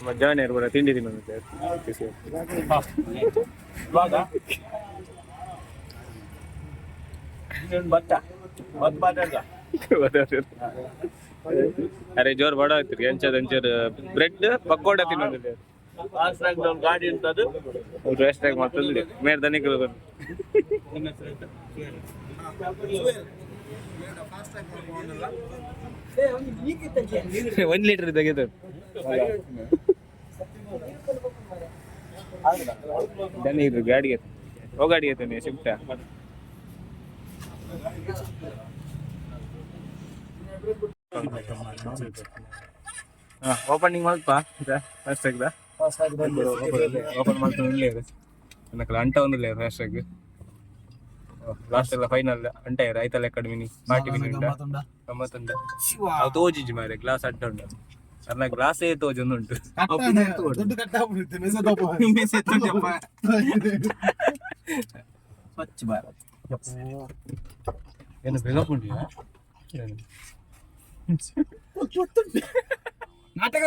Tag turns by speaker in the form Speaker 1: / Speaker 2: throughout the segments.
Speaker 1: ಮಧ್ಯಾಹ್ನ ಬರ ತಿಂಡಿ ತಿನ್ನೋದು ಅರೆ ಜೋರ್ ಬಡ ಆಗ್ತಿರಿ ಎಂಚರ್ ಬ್ರೆಡ್ ಪಕೋಡ ತಿನ್ನೋದಿಲ್ಲ ಗಾಡಿ ಉಂಟದು ರೆಸ್ಟಾಗಿ ಮತ್ತೊಂದು ಮೇರ್ ದನಿಗಳು ಬಂದು 1 ಲೀಟರ್ ತೆಗೆದು ದನಿ ಇದು ಗಾಡಿಗೆ ಗಾಡಿಗೆ ತಾನೆ ಶಿಫ್ಟ ಓಪನಿಂಗ್ ಮಲ್ಪ ಫಾಸ್ಟ್ ಆಗ್ದ ಓಪನ್ ಮಾಡ್ಕೊಂಡು ಇಲ್ಲೇ ಅನ್ನಕಲ್ಲ ಅಂಟ ಒಂದಿಲ್ಲ ಫಾಸ್ಟ್ ಆಗಿ ಲಾಸ್ಟ್ ಎಲ್ಲ ಫೈನಲ್ ಅಂಟ ಆಯ್ತಲ್ಲ ಅಕಾಡೆಮಿ ಪಾರ್ಟಿ ಮಿನಿ ಉಂಟ ಗಮ್ಮತ್ತುಂಟ ಅವು ತೋಜಿಜಿ ಮಾರೆ ಗ್ಲಾಸ್ ಅಡ್ಡ ಉಂಟು ಅಲ್ಲ ಗ್ಲಾಸೇ ತೋಜೊಂದು ಉಂಟು ಸ್ವಚ್ಛ ಭಾರತ್ ಏನು ಬೆಳಪುಂಡಿ ನಾಟಕ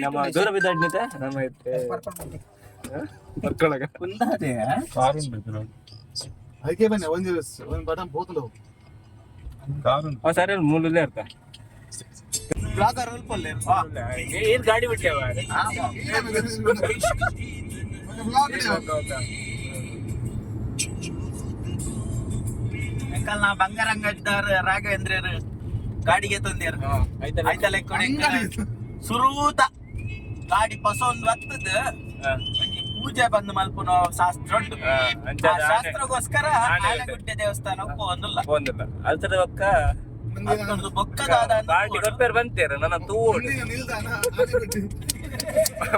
Speaker 1: ನಮ್ಮ ದೂರ ಬಿದ್ದಾಡ್ನಿತ ನಮ್ಮ ಅದಕ್ಕೆ ಬನ್ನಿ ಒಂದು ಬಟನ್ ಹೋಗ್ತಲ್ಲ ಸರಿ ಮೂಲಲ್ಲೇ ಇರ್ತ ಏನ್ ಗಾಡಿ ಬಿಟ್ಟೇವ
Speaker 2: ಅಂಕಲ್ ನಾ ಬಂಗಾರ ಅಂಗಡಿದವ್ರ ರಾಘವೇಂದ್ರ ಗಾಡಿಗೆ ತಂದೇರು ಆಯ್ತಲ್ಲ ಸುರೂತ ಗಾಡಿ ಪಸೊಂದು ಹತ್ತದ ಪೂಜೆ ಬಂದು ಮಲ್ಪುನ ಶಾಸ್ತ್ರ ಉಂಟು ಶಾಸ್ತ್ರಗೋಸ್ಕರ ಆನೆಗುಡ್ಡೆ ದೇವಸ್ಥಾನ ಒಂದಿಲ್ಲ
Speaker 1: ಅಲ್ಸದ ಒಕ್ಕ
Speaker 2: ಬೊಕ್ಕದಾದ
Speaker 1: ಪಾರ್ಟಿ ಕೊಪ್ಪೇರ್ ಬಂತೇರು ನನ್ನ ತೂಡು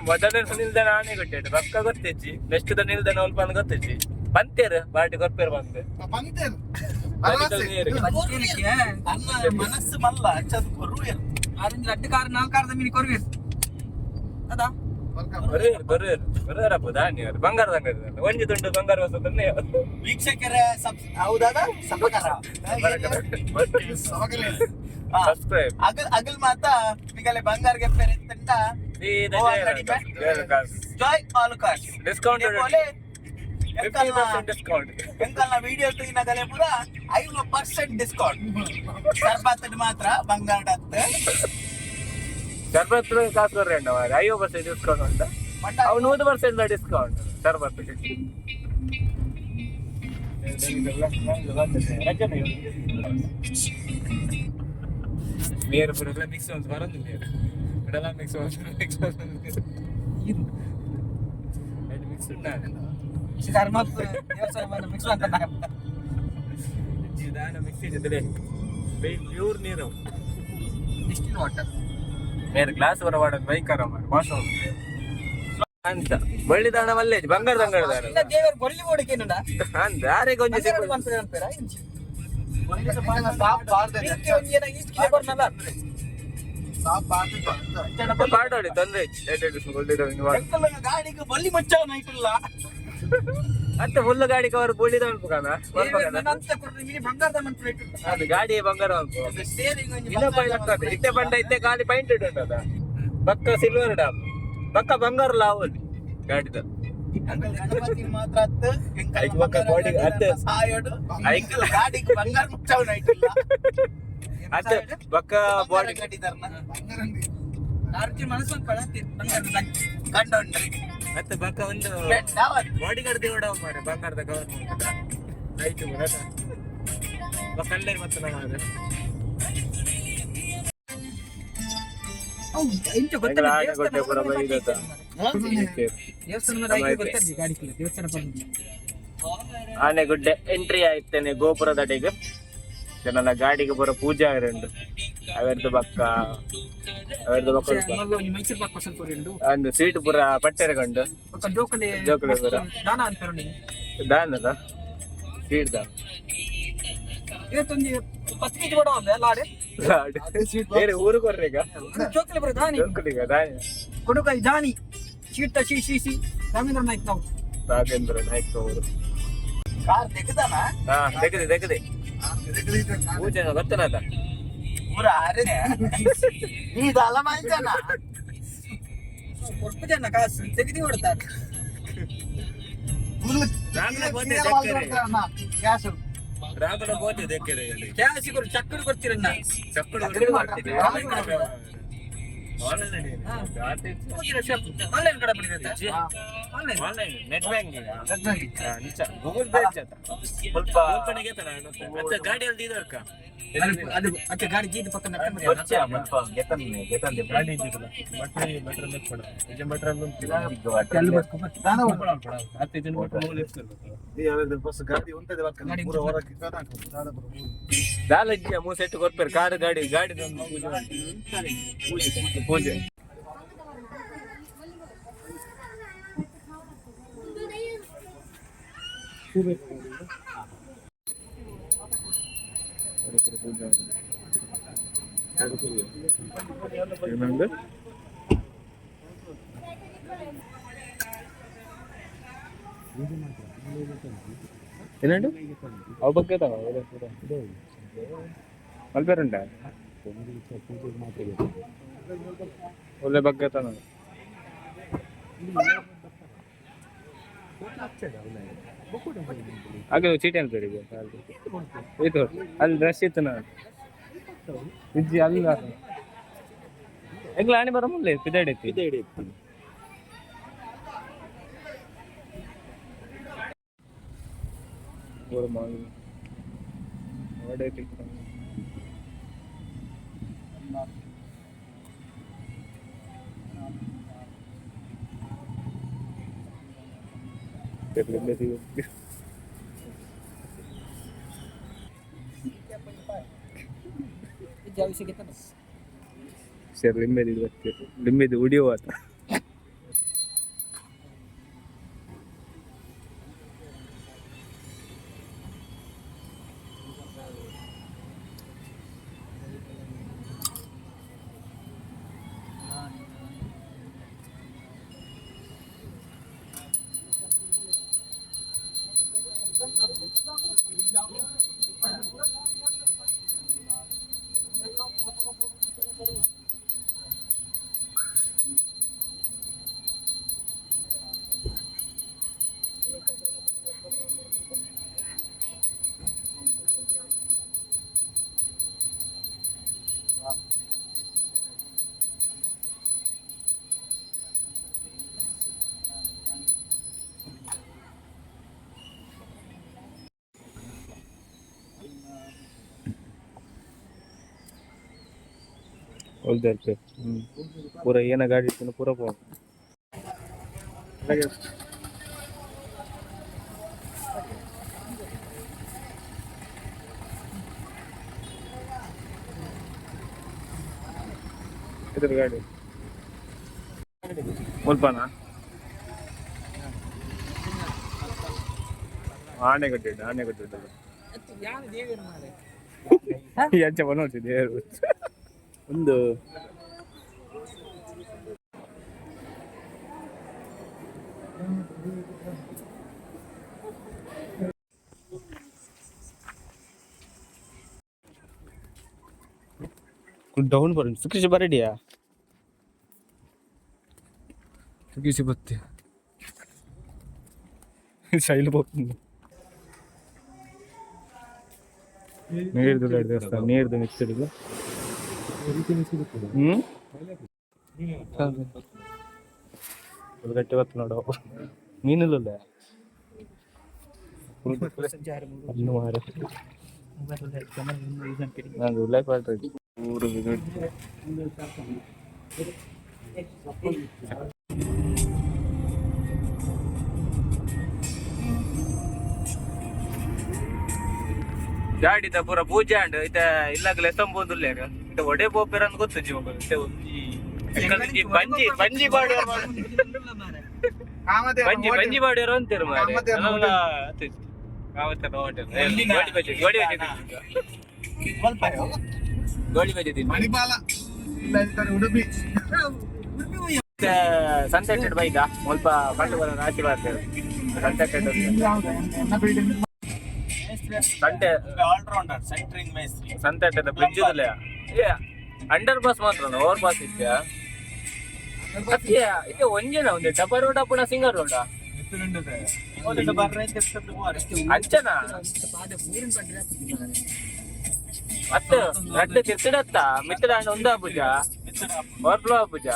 Speaker 1: ಮೊದಲನೇ ನಿಲ್ದಾಣ ಆನೆಗುಡ್ಡೆ ಬೊಕ್ಕ ಗೊತ್ತೇಜಿ ನೆಕ್ಸ್ಟ್ ನಿಲ್ದಾಣ ಅಲ್ಪ ಗೊತ್ತೇಜಿ ಬಂತೇರು ಪಾರ್ಟಿ ಕೊಪ್ಪೇರ್ ಬಂದೆ
Speaker 2: ಮನಸ್ಸು ಮಲ್ಲ ಅಂಚದು ಕೊರುವೇರು ಆರೆಂಜ್ ಅಡ್ಡ ಕಾರ್ 4 ಕಾರದ ಮೀನಿ ಕೊರುವೇರು ಅದಾ
Speaker 1: ಬರೋರಪ್ಪ ಧಾನ್ಯರು ಬಂಗಾರದ ಒಂಜಿ ತುಂಡು ಬಂಗಾರ ವಸ್ತುನ್ನೇ
Speaker 2: ವೀಕ್ಷಕರ ಹೌದಾದ
Speaker 1: ಸಬ್ಸ್ಕ್ರೈಬ್
Speaker 2: ಅಗಲ್ ಮಾತ ನಿಗಲೆ ಬಂಗಾರಗೆ ಪೇರೆ ತಂಡ ಜಾಯ್ ಆಲುಕಾಶ್
Speaker 1: ಡಿಸ್ಕೌಂಟ್
Speaker 2: ಎಂಕಲ್ನ ವಿಡಿಯೋ ತೂಯಿನಗಲೆ ಪೂರ 5% ಡಿಸ್ಕೌಂಟ್ ಸರ್ಬತ್ ಮಾತ್ರ ಬಂಗಾರ
Speaker 1: ಶರ್ಬತ್ ಕಾಸು ಕೊಡ್ರಿ ಅಣ್ಣ 50% ಡಿಸ್ಕೌಂಟ್ ಉಂಟ ಅವು 100% ಡಿಸ್ಕೌಂಟ್ ಶರ್ಬತ್ ನೀರು ಪೂರ ಮಿಕ್ಸ್ ಒಂದು ಬರೋದು ನೀರು ಇದೆಲ್ಲ ಮಿಕ್ಸ್ ಮಿಕ್ಸ್ ಉಂಟ ಪ್ಯೂರ್ ನೀರು
Speaker 2: ಡಿಸ್ಟಿಲ್ ವಾಟರ್
Speaker 1: ಬೇರೆ ಗ್ಲಾಸ್ ಬರವಾಡ ಬೈಕರ ವಾಶ ಅಂತ ಬಳ್ಳಿ ದಾಣ ಮಲ್ಲೇಜ್ ಬಂಗಾರದ ಅಂಗಡಿದಾರ ದಾರೆ ಕೊಂಚ ಪಾಡೋಡಿ ತೊಂದ್ರೆ
Speaker 2: ಗಾಡಿಗೆ ಬಲ್ಲಿ ಮಚ್ಚವ ನೈಟಿಲ್ಲ
Speaker 1: ಮತ್ತೆ ಫುಲ್ ಗಾಡಿ ಕವರ್ ಬುಳ್ಳಿದ ಉಂಟು ಕಾನ ಅದು ಗಾಡಿ ಬಂಗಾರ ಇತ್ತೆ ಬಂಡ ಇತ್ತೆ ಗಾಡಿ ಪೈಂಟ್ ಉಂಟದ ಪಕ್ಕ ಸಿಲ್ವರ್ ಡಾಮ್ ಪಕ್ಕ ಬಂಗಾರ ಲಾವಲ್ಲಿ ಗಾಡಿದ ಅತ್ತೆ ಪಕ್ಕ ಬಾಡಿ ಮತ್ತೆ ಬಕ್ಕ ಒಂದು ಬಾಡಿ ಗಾರ್ಡ್ ದೇವಡ ಮಾರೆ ಬಂಗಾರದ ಗವರ್ಮೆಂಟ್ ಆಯ್ತು ಬಕ್ಕಲ್ಲೇ ಮತ್ತೆ ನಮ್ಮ ಆನೆಗುಡ್ಡೆ ಎಂಟ್ರಿ ಆಯ್ತೇನೆ ಗೋಪುರದ ಅಡಿಗೆ ನನ್ನ ಗಾಡಿಗೆ ಬರೋ ಪೂಜೆ ಆಗಿರಂಡು ಅವರದ್ದು ಬಕ್ಕ ಒಂದು ಸೀಟ್ ಪೂರ ಪಟ್ಟೆರ ಕಂಡು ಜೋಕುಲೆ ಪೂರ ದಾನದ ಸೀಟ್ ದಾನ ಊರು ಕೊರ್ರೀಗ
Speaker 2: ದಾನಿ ಶೀಟ ಸಿ ರಾಮೇಂದ್ರ ನಾಯ್ಕ ನಾವು
Speaker 1: ರಾಘೇಂದ್ರ ನಾಯ್ಕ ಅವರು ತೆಗೆದೆ ಪೂಜೆ ಗೊತ್ತಲ್ಲ
Speaker 2: ಪೂರ ಆರೇನೆ ಇದಲ್ಲ ಮಂಚನ ಒಟ್ಟು ಜನ ಕಾಸು ತೆಗೆದು ಕೊಡ್ತಾರೆ
Speaker 1: ರಾಮನ ಬೋತೆ ದೇಕ್ಕರೆ
Speaker 2: ಕ್ಯಾಶ್ ಕೊಡು ಚಕ್ಕಡು ಕೊಡ್ತೀರಣ್ಣ ಆನ್ಲೈನ್ ಕಡೆ ಬಿಡಿರುತ್ತೆ
Speaker 1: online net banking Google Pay ಸ್ವಲ್ಪ ಮತ್ತೆ ಗಾಡಿಯಲ್ಲಿ ಇದರ್ಕ
Speaker 2: ಅದು ಅಚ್ಚ ಗಾಡಿ ಜೀತ ಪಕ್ಕ
Speaker 1: ಗಾಡಿ ಇದ್ದಿಲ್ಲ ಮಟ್ರೆ ನೆಟ್ಪಡ ನಿಜ ಮಟ್ರೆ ಮೂರು ಸೆಟ್ ಕೊಡ್ತಾರೆ ಕಾರ್ ಗಾಡಿ ಪೂಜೆ ಏನಂಡು ಅವ ಬಗ್ಗೆ ಮಲ್ಪೇರುಂಟ ಒಳ್ಳೆ ಬಗ್ಗೆ ಹಾಗೆ ಚೀಟಿ ಅಂತ ಇದು ಅಲ್ಲಿ ರಶ್ ಇತ್ತು ನಾನು ಇಜ್ಜಿ ಅಲ್ಲ ಹೆಂಗ್ಲ ಆಣಿ ಬರೋ ಮುಲ್ಲ ಪಿದಾಡಿ ಸರ್ ಲಿಂಬೆದು ಉಡಿಯೋ ಆತ ಹೊಲ್ದಲ್ಪೆ ಪೂರ ಏನ ಗಾಡಿ ಇತ್ತು ಪೂರ ಪೋ ಇದ್ರ ಗಾಡಿ ಮುಲ್ಪನ ಆನೆ ಕಟ್ಟಿದ್ದು ಎಂಚ ಬಂದಿದೆ ಒಂದು ಡೌನ್ ಬರೋದು ಸುಖಿಸಿ ಬರಡಿಯಾ ಸುಖಿಸಿ ಬತ್ತೆ ಶೈಲು ಹೋಗ್ತೀನಿ ನೀರ್ದು ದೇವಸ್ಥಾನ ನೀರ್ದು ಮಿಕ್ಸಿಡಿದು ಗಟ್ಟಿ ಹೊತ್ತು ನೋಡು ಮೀನಿಲ್ಲ ನಾನು ಉಲ್ಲೇಖ ಮಾಡ್ತೀನಿ ಊರು ಗಾಡಿದ ಪೂರ ಪೂಜೆ ಅಂಡ್ ಇತ ಇಲ್ಲಾಗಲೇ ಎತ್ತಂಬೋದಿಲ್ಲ ಇತ ಒಡೆ ಬೋಪೇರ ಅಂತ ಗೊತ್ತು ಜೀವ ಬಂಜಿ ಬಾಡಿಯರು ಬಂಜಿ ಬಾಡಿಯರು ಅಂತೀರ ಗೋಳಿ ಬಜೆ ಸನ್ಸೆಟೆಡ್ ಬೈಕ್ ಸ್ವಲ್ಪ ಕಂಡು ಬರೋ ಆಶೀರ್ವಾದ ಸನ್ಸೆಟೆಡ್ ಸಂತೆ
Speaker 2: ಆಲ್ರೌಂಡರ್ ಸೆಂಟ್ರಿಂಗ್ ಮೇಸ್ತ್ರಿ
Speaker 1: ಸಂತೆ ಬ್ರಿಡ್ಜ್ ಏ ಅಂಡರ್ ಪಾಸ್ ಮಾತ್ರ ಓವರ್ ಪಾಸ್ ಇದ್ಯಾ ಈಗ ಒಂಜೇನ ಒಂದು ಡಬಲ್ ರೋಡ್ ಪುನಃ ಸಿಂಗಲ್ ರೋಡ ಅಂಚನಾ ಮತ್ತೆ ರಡ್ಡು ತಿರ್ತಿಡತ್ತ ಮಿತ್ರ ಒಂದು ಆಪುಜ ಓವರ್ ಫ್ಲೋ ಆಪುಜ